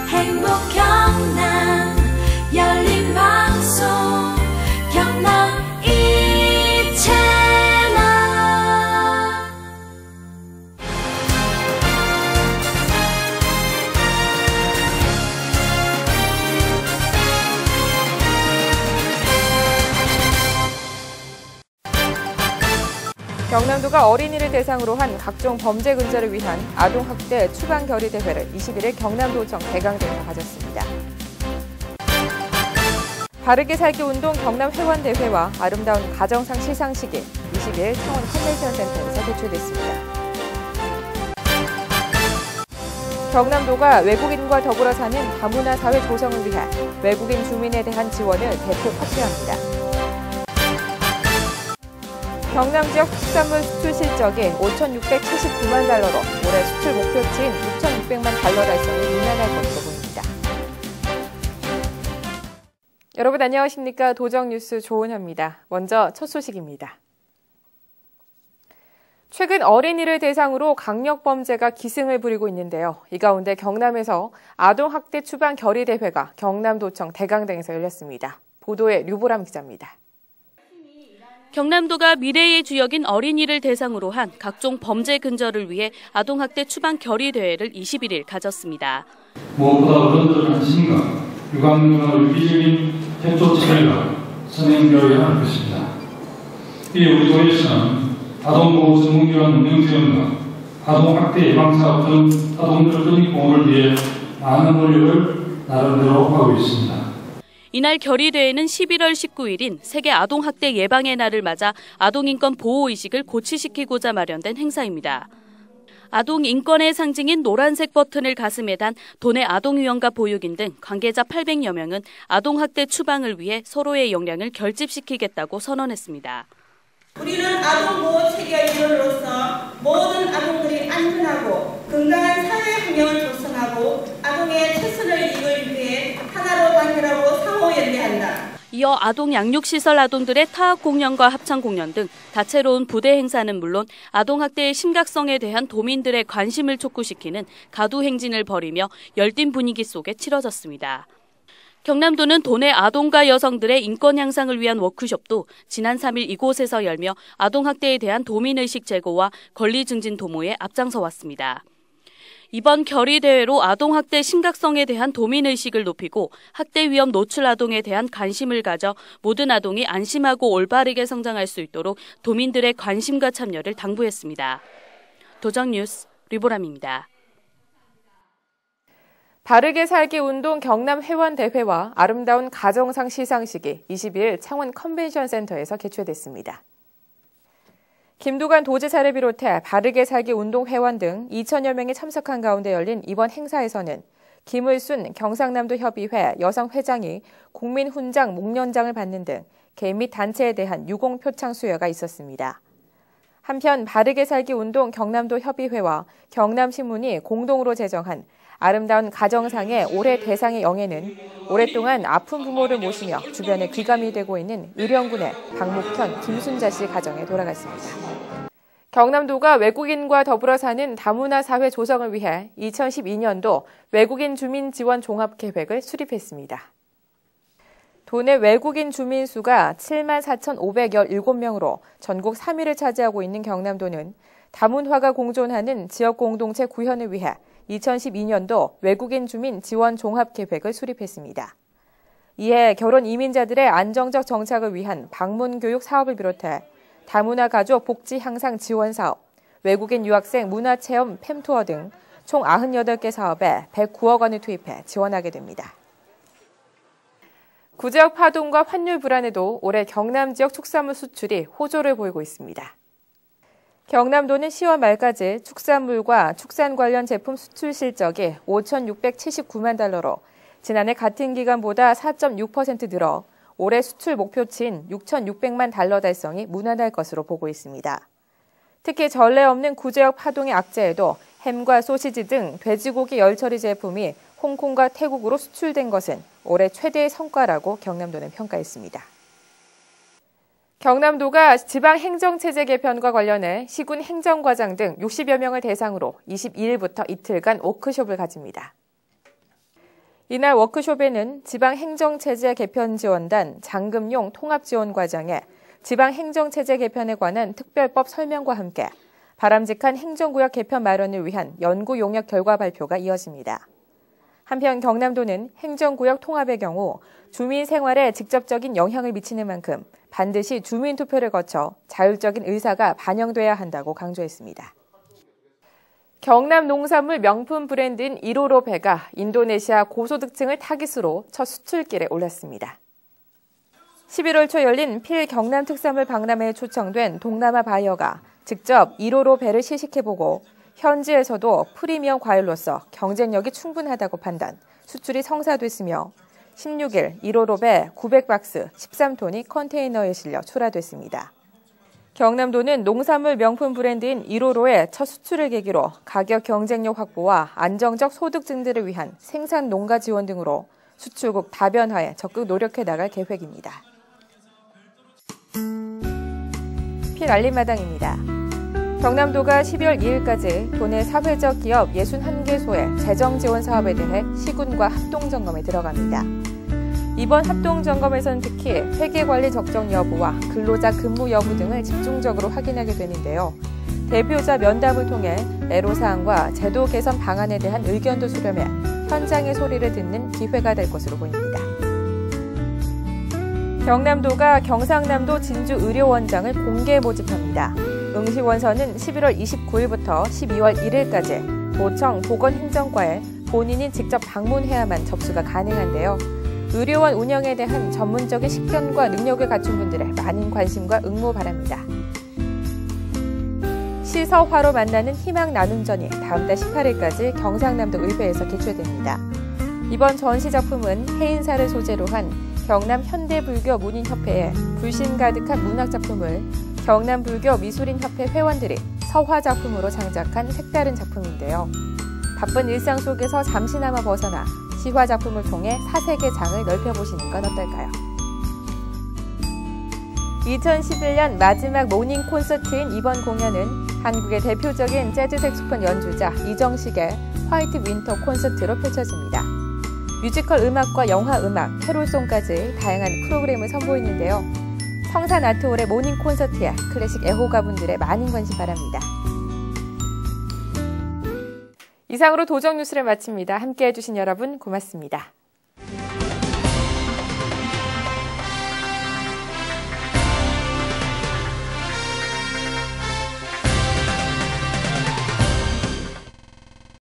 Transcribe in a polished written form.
행복 경남 열린 방송 경남 이채널. 경남도가 어린이를 대상으로 한 각종 범죄 근절을 위한 아동학대 추방 결의 대회를 21일 경남도청 대강동에서 가졌습니다. 바르게 살기 운동 경남회원대회와 아름다운 가정상 시상식이 20일 창원 컨벤션 센터에서 개최됐습니다. 경남도가 외국인과 더불어 사는 다문화 사회 조성을 위해 외국인 주민에 대한 지원을 대폭 확대합니다. 경남 지역 축산물 수출 실적이 5,679만 달러로 올해 수출 목표치인 6,600만 달러 달성이 무난할 것으로 보입니다. 여러분 안녕하십니까? 도정뉴스 조은하입니다. 먼저 첫 소식입니다. 최근 어린이를 대상으로 강력범죄가 기승을 부리고 있는데요. 이 가운데 경남에서 아동학대 추방 결의 대회가 경남도청 대강당에서 열렸습니다. 보도에 류보람 기자입니다. 경남도가 미래의 주역인 어린이를 대상으로 한 각종 범죄 근절을 위해 아동학대 추방 결의 대회를 21일 가졌습니다. 무엇보다 어른들의 관심과 유관능력의 유기적인 협조 체계가 선행되어야 할 것입니다. 이에 우리 도에서는 아동보호 전문기관 운영 지원과 아동학대 예방사업 등 아동들의 권익보호를 위해 많은 노력을 나름대로 하고 있습니다. 이날 결의대회는 11월 19일인 세계 아동학대 예방의 날을 맞아 아동인권 보호의식을 고취시키고자 마련된 행사입니다. 아동인권의 상징인 노란색 버튼을 가슴에 단 도내 아동위원과 보육인 등 관계자 800여 명은 아동학대 추방을 위해 서로의 역량을 결집시키겠다고 선언했습니다. 우리는 아동보호 체계의 일원으로서 모든 아동들이 안전하고 건강한 사회 환경을 조성하고 아동의 최선의 이익을 위해 하나로 단결하고 상호 연대한다. 이어 아동 양육시설 아동들의 타악 공연과 합창 공연 등 다채로운 부대 행사는 물론 아동학대의 심각성에 대한 도민들의 관심을 촉구시키는 가두 행진을 벌이며 열띤 분위기 속에 치러졌습니다. 경남도는 도내 아동과 여성들의 인권 향상을 위한 워크숍도 지난 3일 이곳에서 열며 아동학대에 대한 도민의식 제고와 권리 증진 도모에 앞장서 왔습니다. 이번 결의대회로 아동학대 심각성에 대한 도민의식을 높이고 학대 위험 노출 아동에 대한 관심을 가져 모든 아동이 안심하고 올바르게 성장할 수 있도록 도민들의 관심과 참여를 당부했습니다. 도정뉴스 류보람입니다. 바르게 살기 운동 경남회원대회와 아름다운 가정상 시상식이 22일 창원 컨벤션 센터에서 개최됐습니다. 김두관 도지사를 비롯해 바르게 살기 운동 회원 등 2천여 명이 참석한 가운데 열린 이번 행사에서는 김을순 경상남도 협의회 여성회장이 국민훈장 목련장을 받는 등 개인 및 단체에 대한 유공 표창 수여가 있었습니다. 한편 바르게 살기 운동 경남도 협의회와 경남신문이 공동으로 제정한 아름다운 가정상의 올해 대상의 영예는 오랫동안 아픈 부모를 모시며 주변에 귀감이 되고 있는 의령군의 박목현, 김순자 씨 가정에 돌아갔습니다. 경남도가 외국인과 더불어 사는 다문화 사회 조성을 위해 2012년도 외국인 주민 지원 종합계획을 수립했습니다. 도내 외국인 주민 수가 74,517명으로 전국 3위를 차지하고 있는 경남도는 다문화가 공존하는 지역 공동체 구현을 위해 2012년도 외국인 주민 지원 종합계획을 수립했습니다. 이에 결혼 이민자들의 안정적 정착을 위한 방문 교육 사업을 비롯해 다문화 가족 복지 향상 지원 사업, 외국인 유학생 문화체험 팸투어 등 총 98개 사업에 109억 원을 투입해 지원하게 됩니다. 구제역 파동과 환율 불안에도 올해 경남 지역 축산물 수출이 호조를 보이고 있습니다. 경남도는 10월 말까지 축산물과 축산 관련 제품 수출 실적이 5,679만 달러로 지난해 같은 기간보다 4.6% 늘어 올해 수출 목표치인 6,600만 달러 달성이 무난할 것으로 보고 있습니다. 특히 전례 없는 구제역 파동의 악재에도 햄과 소시지 등 돼지고기 열처리 제품이 홍콩과 태국으로 수출된 것은 올해 최대의 성과라고 경남도는 평가했습니다. 경남도가 지방행정체제 개편과 관련해 시군 행정과장 등 60여 명을 대상으로 22일부터 이틀간 워크숍을 가집니다. 이날 워크숍에는 지방행정체제 개편지원단 장금용 통합지원과장에 지방행정체제 개편에 관한 특별법 설명과 함께 바람직한 행정구역 개편 마련을 위한 연구 용역 결과 발표가 이어집니다. 한편 경남도는 행정구역 통합의 경우 주민 생활에 직접적인 영향을 미치는 만큼 반드시 주민투표를 거쳐 자율적인 의사가 반영돼야 한다고 강조했습니다. 경남 농산물 명품 브랜드인 1호로 배가 인도네시아 고소득층을 타깃으로 첫 수출길에 올랐습니다. 11월 초 열린 필 경남 특산물 박람회에 초청된 동남아 바이어가 직접 1호로 배를 시식해보고 현지에서도 프리미엄 과일로서 경쟁력이 충분하다고 판단, 수출이 성사됐으며 16일 1호로 배 900박스 13톤이 컨테이너에 실려 출하됐습니다. 경남도는 농산물 명품 브랜드인 1호로의 첫 수출을 계기로 가격 경쟁력 확보와 안정적 소득 증대를 위한 생산 농가 지원 등으로 수출국 다변화에 적극 노력해 나갈 계획입니다. 필 알림마당입니다. 경남도가 12월 2일까지 도내 사회적 기업 61개소의 재정 지원 사업에 대해 시군과 합동점검에 들어갑니다. 이번 합동점검에서는 특히 회계관리 적정 여부와 근로자 근무 여부 등을 집중적으로 확인하게 되는데요. 대표자 면담을 통해 애로사항과 제도 개선 방안에 대한 의견도 수렴해 현장의 소리를 듣는 기회가 될 것으로 보입니다. 경남도가 경상남도 진주의료원장을 공개 모집합니다. 응시원서는 11월 29일부터 12월 1일까지 도청 보건행정과에 본인이 직접 방문해야만 접수가 가능한데요. 의료원 운영에 대한 전문적인 식견과 능력을 갖춘 분들의 많은 관심과 응모 바랍니다. 시서화로 만나는 희망 나눔전이 다음 달 18일까지 경상남도 의회에서 개최됩니다. 이번 전시 작품은 해인사를 소재로 한 경남 현대불교 문인협회의 불신 가득한 문학작품을 경남불교 미술인협회 회원들이 서화 작품으로 창작한 색다른 작품인데요. 바쁜 일상 속에서 잠시나마 벗어나 시화 작품을 통해 사색의 장을 넓혀보시는 건 어떨까요? 2011년 마지막 모닝 콘서트인 이번 공연은 한국의 대표적인 재즈 색소폰 연주자 이정식의 화이트 윈터 콘서트로 펼쳐집니다. 뮤지컬 음악과 영화 음악, 캐롤송까지 다양한 프로그램을 선보이는데요. 성산 아트홀의 모닝 콘서트야 클래식 애호가분들의 많은 관심 바랍니다. 이상으로 도정 뉴스를 마칩니다. 함께해 주신 여러분 고맙습니다.